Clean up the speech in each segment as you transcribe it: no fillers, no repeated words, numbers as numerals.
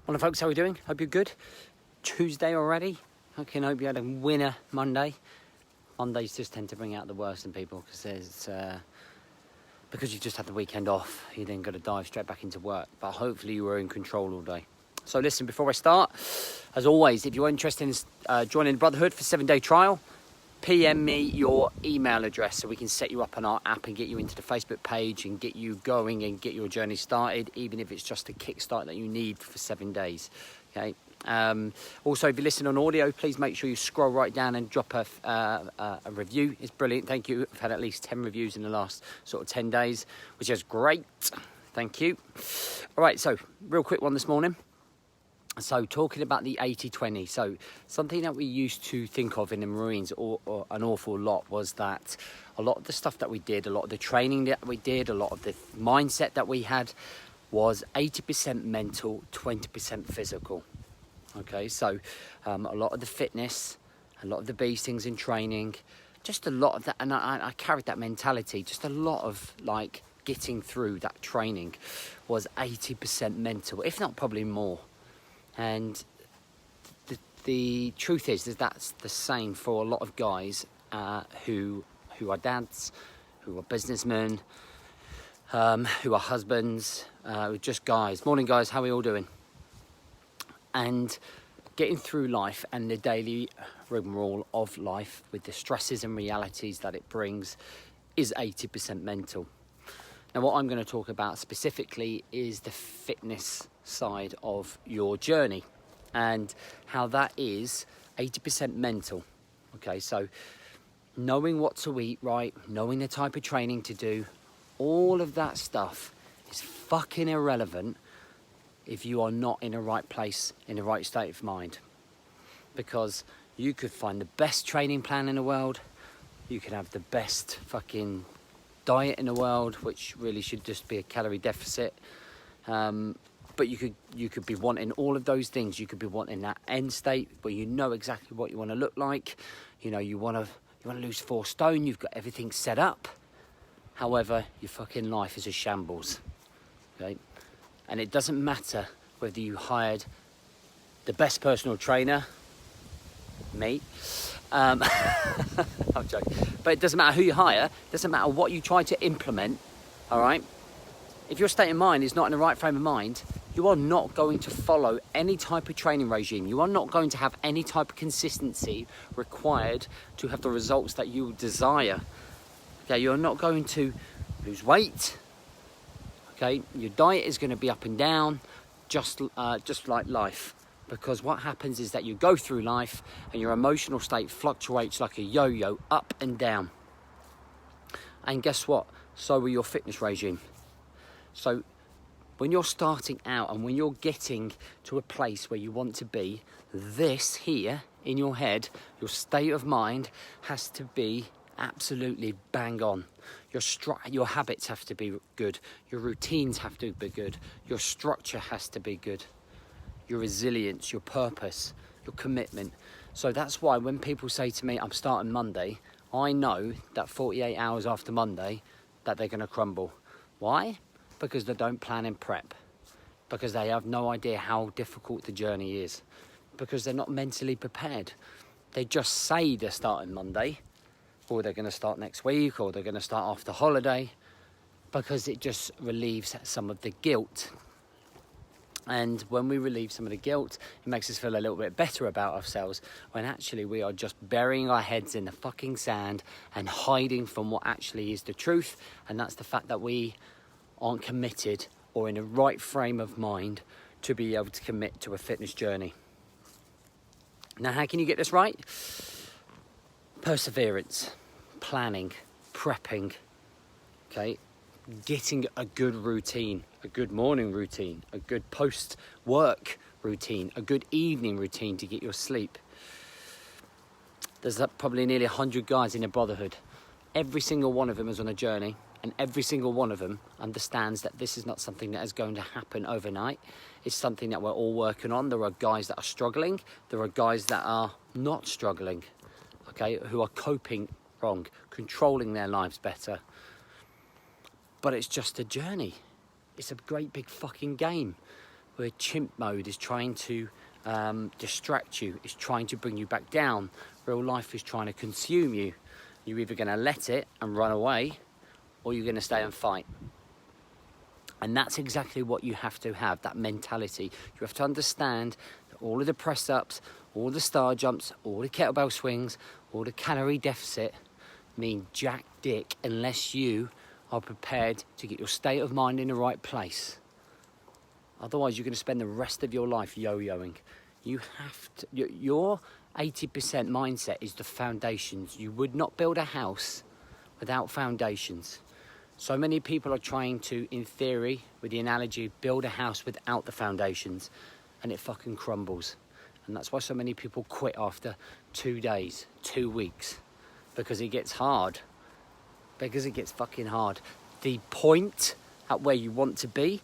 Morning folks, how are we doing? Hope you're good. Tuesday already. Okay, hope you had a winner Monday. Mondays just tend to bring out the worst in people because you just had the weekend off. You then got to dive straight back into work. But hopefully you were in control all day. So listen, before I start, as always, if you're interested in joining the Brotherhood for 7-day trial, PM me your email address so we can set you up on our app and get you into the Facebook page and get you going and get your journey started, even if it's just a kickstart that you need for 7 days. Okay. Also, if you listen on audio, please make sure you scroll right down and drop a review. It's brilliant. Thank you. I've had at least 10 reviews in the last sort of 10 days, which is great. Thank you. All right. So real quick one this morning. So talking about the 80-20, so something that we used to think of in the Marines or an awful lot was that a lot of the stuff that we did, a lot of the training that we did, a lot of the mindset that we had was 80% mental, 20% physical. Okay, so a lot of the fitness, a lot of the beastings in training, just a lot of that, and I carried that mentality, just a lot of like getting through that training was 80% mental, if not probably more. And the truth is that's the same for a lot of guys who are dads, who are businessmen, who are husbands, who are just guys. Morning guys, how are we all doing? And getting through life and the daily rigmarole of life with the stresses and realities that it brings is 80% mental. Now what I'm going to talk about specifically is the fitness side of your journey and how that is 80% mental. Okay, so knowing what to eat right, knowing the type of training to do, all of that stuff is fucking irrelevant if you are not in the right place, in the right state of mind. Because you could find the best training plan in the world, you could have the best fucking diet in the world, which really should just be a calorie deficit, but you could be wanting all of those things. You could be wanting that end state where you know exactly what you want to look like. You know, you want to lose 4 stone. You've got everything set up. However, your fucking life is a shambles. Okay, and it doesn't matter whether you hired the best personal trainer, me. I'm joking. But it doesn't matter who you hire, it doesn't matter what you try to implement, all right? If your state of mind is not in the right frame of mind, you are not going to follow any type of training regime. You are not going to have any type of consistency required to have the results that you desire. Okay, you're not going to lose weight. Okay, your diet is going to be up and down, just like life. Because what happens is that you go through life and your emotional state fluctuates like a yo-yo, up and down. And guess what? So will your fitness regime. So when you're starting out and when you're getting to a place where you want to be, this here in your head, your state of mind has to be absolutely bang on. Your habits have to be good. Your routines have to be good. Your structure has to be good. Your resilience, your purpose, your commitment. So that's why when people say to me, I'm starting Monday, I know that 48 hours after Monday that they're going to crumble. Why? Because they don't plan and prep. Because they have no idea how difficult the journey is. Because they're not mentally prepared. They just say they're starting Monday, or they're going to start next week, or they're going to start after holiday, because it just relieves some of the guilt. And when we relieve some of the guilt, it makes us feel a little bit better about ourselves, when actually we are just burying our heads in the fucking sand and hiding from what actually is the truth. And that's the fact that we aren't committed or in the right frame of mind to be able to commit to a fitness journey. Now, how can you get this right? Perseverance, planning, prepping, okay? Getting a good routine, a good morning routine, a good post-work routine, a good evening routine to get your sleep. There's probably nearly 100 guys in the Brotherhood. Every single one of them is on a journey, and every single one of them understands that this is not something that is going to happen overnight. It's something that we're all working on. There are guys that are struggling. There are guys that are not struggling, okay, who are coping wrong, controlling their lives better. But it's just a journey. It's a great big fucking game. where chimp mode is trying to distract you, is trying to bring you back down. Real life is trying to consume you. You're either going to let it and run away, or you're going to stay and fight. And that's exactly what you have to have, that mentality. You have to understand that all of the press-ups, all the star jumps, all the kettlebell swings, all the calorie deficit mean jack dick unless you are prepared to get your state of mind in the right place. Otherwise, you're going to spend the rest of your life yo-yoing. You have to, your 80% mindset is the foundations. You would not build a house without foundations. So many people are trying to, in theory, with the analogy, build a house without the foundations, and it fucking crumbles. And that's why so many people quit after 2 days, 2 weeks, because it gets hard. Because it gets fucking hard. The point at where you want to be,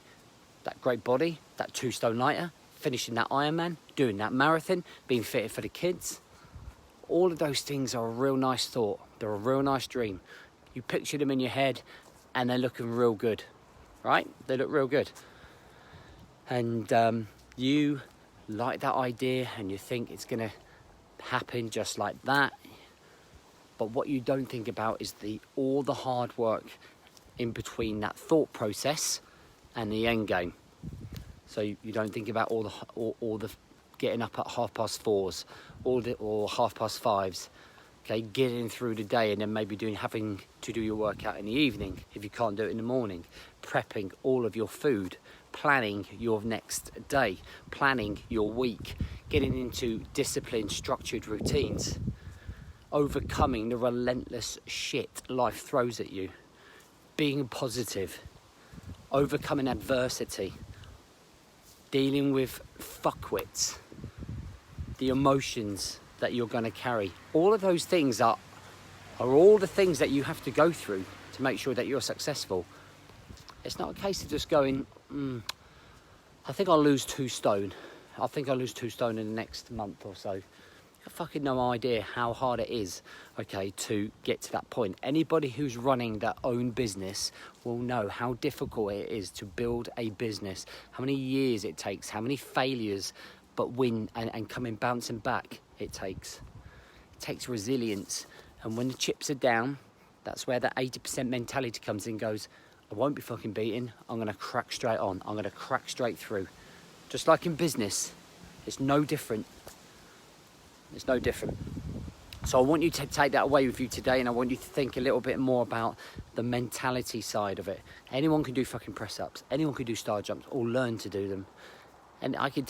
that great body, that 2 stone lighter, finishing that Ironman, doing that marathon, being fitted for the kids, all of those things are a real nice thought. They're a real nice dream. You picture them in your head and they're looking real good, right? They look real good. And you like that idea and you think it's gonna happen just like that. But what you don't think about is all the hard work in between that thought process and the end game. So you don't think about all the getting up at 4:30, or 5:30, okay, getting through the day, and then maybe having to do your workout in the evening if you can't do it in the morning, prepping all of your food, planning your next day, planning your week, getting into disciplined, structured routines, overcoming the relentless shit life throws at you, being positive, overcoming adversity, dealing with fuckwits, the emotions that you're going to carry. All of those things are all the things that you have to go through to make sure that you're successful. It's not a case of just going, I think I'll lose 2 stone. I think I'll lose 2 stone in the next month or so. I've fucking no idea how hard it is, okay, to get to that point. Anybody who's running their own business will know how difficult it is to build a business, how many years it takes, how many failures, but win and coming bouncing back it takes. It takes resilience. And when the chips are down, that's where that 80% mentality comes in, goes, I won't be fucking beaten, I'm going to crack straight on, I'm going to crack straight through. Just like in business, it's no different. It's no different. So I want you to take that away with you today, and I want you to think a little bit more about the mentality side of it. Anyone can do fucking press-ups. Anyone can do star jumps, or learn to do them. And I can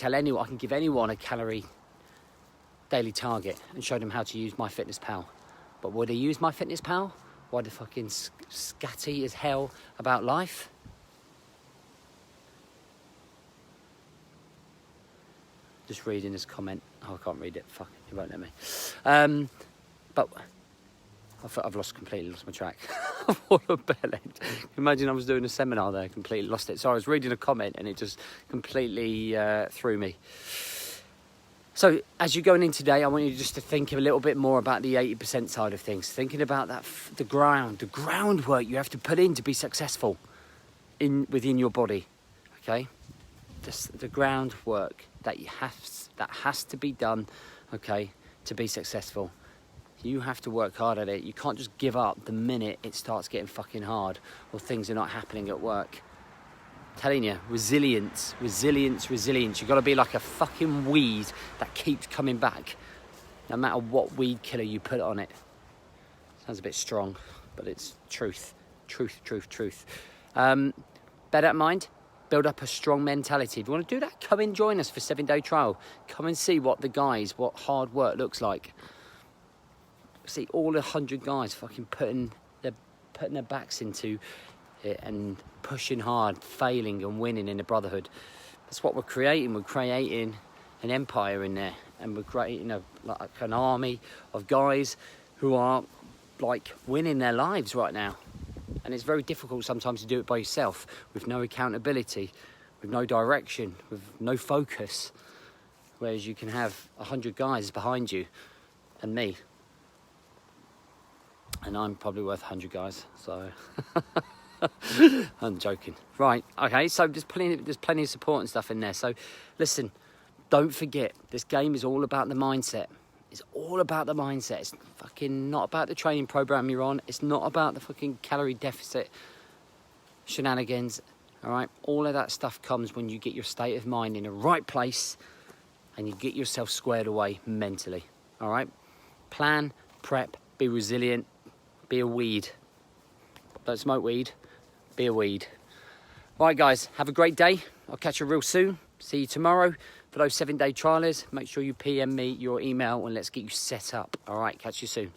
give anyone a calorie daily target and show them how to use MyFitnessPal. But would they use MyFitnessPal? Why the fucking scatty as hell about life? Just reading this comment. Oh, I can't read it. Fuck, it won't let me. But I've completely lost my track. Imagine I was doing a seminar there, completely lost it. So I was reading a comment and it just completely threw me. So as you're going in today, I want you just to think a little bit more about the 80% side of things. Thinking about that, the groundwork you have to put in to be successful within your body. Okay, the groundwork that has to be done. Okay, to be successful. You have to work hard at it. You can't just give up the minute it starts getting fucking hard or things are not happening at work. I'm telling you, resilience. You've got to be like a fucking weed that keeps coming back, no matter what weed killer you put on it. Sounds a bit strong, but it's truth. Bear that in mind. Build up a strong mentality. If you want to do that, come and join us for 7-day trial. Come and see what hard work looks like. See all 100 guys fucking putting their backs into it and pushing hard, failing and winning in the Brotherhood. That's what we're creating. We're creating an empire in there, and we're creating like an army of guys who are like winning their lives right now. And it's very difficult sometimes to do it by yourself, with no accountability, with no direction, with no focus. Whereas you can have 100 guys behind you and me. And I'm probably worth 100 guys, so. I'm joking. Right, okay, so there's plenty of support and stuff in there. So listen, don't forget, this game is all about the mindset. It's all about the mindset. It's fucking not about the training program you're on. It's not about the fucking calorie deficit shenanigans. All right, all of that stuff comes when you get your state of mind in the right place and you get yourself squared away mentally. All right, plan, prep, be resilient, be a weed. Don't smoke weed, be a weed. All right, guys, have a great day. I'll catch you real soon. See you tomorrow. For those 7-day trialers, make sure you PM me your email and let's get you set up. All right, catch you soon.